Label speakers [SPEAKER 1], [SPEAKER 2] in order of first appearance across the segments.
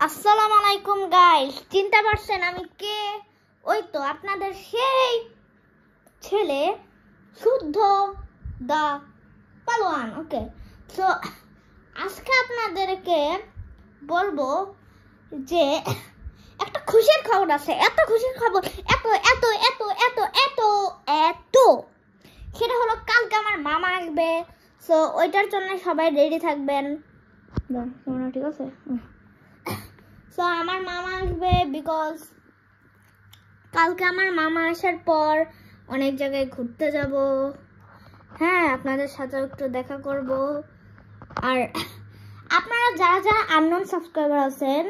[SPEAKER 1] আসসালামু আলাইকুম গাইস, চিন্তা পারছেন আমি কে? ওই তো আপনাদের সেই ছেলে শুদ্ধ দা পালোয়ান। ওকে, সো আজকে আপনাদেরকে বলবো যে একটা খুশির খবর আছে। এত খুশির খবর, এত এত এত এত এত এত সেটা হলো কালকে আমার মামা আসবে। সো ওইটার জন্য সবাই রেডি থাকবেন। ঠিক আছে, সো আমার মামা আসবে বিকজ কালকে আমার মামা আসার পর অনেক জায়গায় ঘুরতে যাব। হ্যাঁ, আপনাদের সাথে একটু দেখা করব। আর আপনারা যারা যারা আননোন সাবস্ক্রাইবার আছেন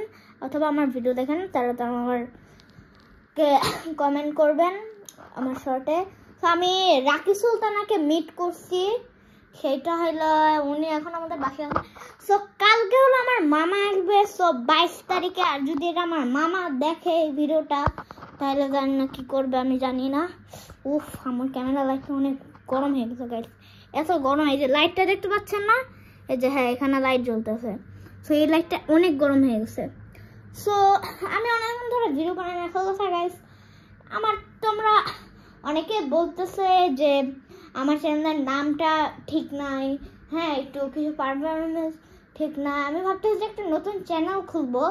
[SPEAKER 1] অথবা আমার ভিডিও দেখেন তারা তো আমাকে কমেন্ট করবেন আমার শর্টে। তো আমি রাকি সুলতানাকে মিট করছি, সেইটা হলো উনি এখন আমাদের বাসায় আছে। সো কালকে হলো আমার মামা আসবে। সো 22 তারিখে, আর যদি এটা আমার মামা দেখে এই ভিডিওটা তাহলে জানি না কি করবে, আমি জানি না। উফ, আমার ক্যামেরা লাইটটা অনেক গরম হয়ে গেছে গাইস, এত গরম। এই যে লাইটটা দেখতে পাচ্ছেন না, এই যে হ্যাঁ এখানে লাইট জ্বলতেছে। সো এই লাইটটা অনেক গরম হয়ে গেছে। সো আমি অনেকক্ষণ ধরে ভিডিও বানাই না কথা গাইস। আমার তোমরা অনেকে বলতেছে যে আমার চ্যানেলের নামটা ঠিক নাই, হ্যাঁ একটু কিছু পারফরমেন্স ঠিক না। আমি ভাবতেছি যে একটা নতুন চ্যানেল খুলবো।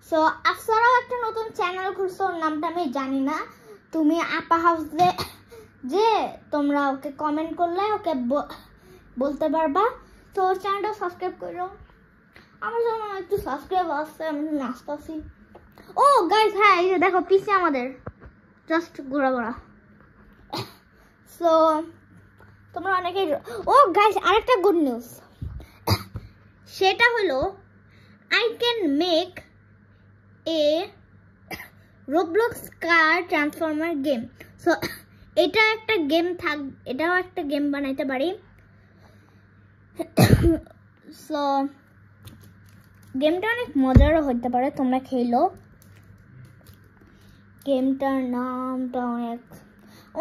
[SPEAKER 1] সো আপনারাও একটা নতুন চ্যানেল খুলছো, ওর নামটা আমি জানি না। তুমি আপা হাউসে যে তোমরা ওকে কমেন্ট করলে ওকে বলতে পারবা। তো ওর চ্যানেলটা সাবস্ক্রাইব করো। আমার জন্য একটু সাবস্ক্রাইব আসছে, আমি নাচতেছি। ও গাইস, হ্যাঁ এই যে দেখো পিছে আমাদের জাস্ট ঘোরা ঘোরা। সো তোমরা অনেকেই ও গাইস, আরেকটা গুড নিউজ, সেটা হলো I can make a Roblox car transformer game. So এটা একটা গেম এটাও একটা গেম বানাইতে পারি। সো গেমটা অনেক মজারও হতে পারে, তোমরা খেলো। গেমটার নামটা অনেক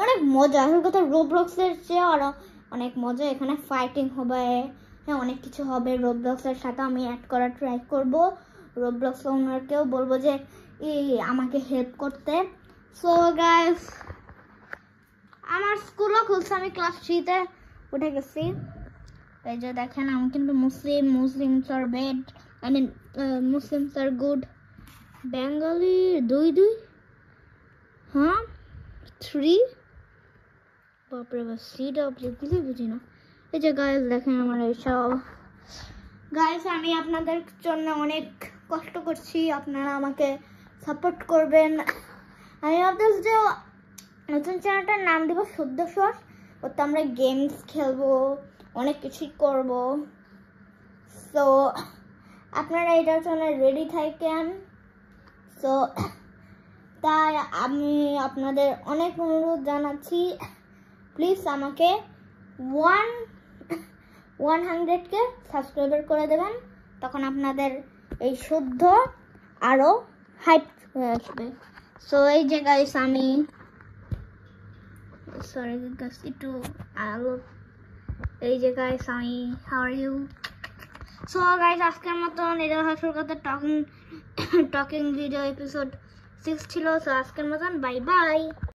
[SPEAKER 1] অনেক মজা, আসল কথা রোবলক্সের চেয়ে আরো অনেক মজা। এখানে ফাইটিং হবে, হ্যাঁ অনেক কিছু হবে। রোবলক্সের সাথে আমি অ্যাড করার ট্রাই করব। রোবলক্স ওনারকেও বলবো যে আমাকে হেল্প করতে। সো গাইস, আমার স্কুলও খুলছে, আমি ক্লাস 3-তে উঠে গেছি। এই যে দেখেন, আমি কিন্তু Muslims are bad, I mean Muslims are good. Bengali 2 হ্যাঁ 3 বাপরে বাপ, CW কিছু বুঝি না। এই যে গাইস দেখেন আমার এইসব। গাইস আমি আপনাদের জন্য অনেক কষ্ট করছি, আপনারা আমাকে সাপোর্ট করবেন। আমি ভাবতেছি যে নতুন চ্যানেলটার নাম দিব শুদ্ধ স্বর। ওতে আমরা গেমস খেলবো, অনেক কিছুই করব। সো আপনারা এটার জন্য রেডি থাকেন। সো তাই আমি আপনাদের অনেক অনুরোধ জানাচ্ছি, প্লিজ আমাকে 100কে সাবস্ক্রাইবার করে দেবেন, তখন আপনাদের এই শুদ্ধ আরো হাইপ হয়ে আসবে। সো এই যে গাইস আমি সরি গাইস একটু আলো, এই যে গাইস আমি how are you. So guys আজকের মতন এটা আসল কথা টকিং ভিডিও এপিসোড 6 ছিল। সো আজকের মতন বাই বাই।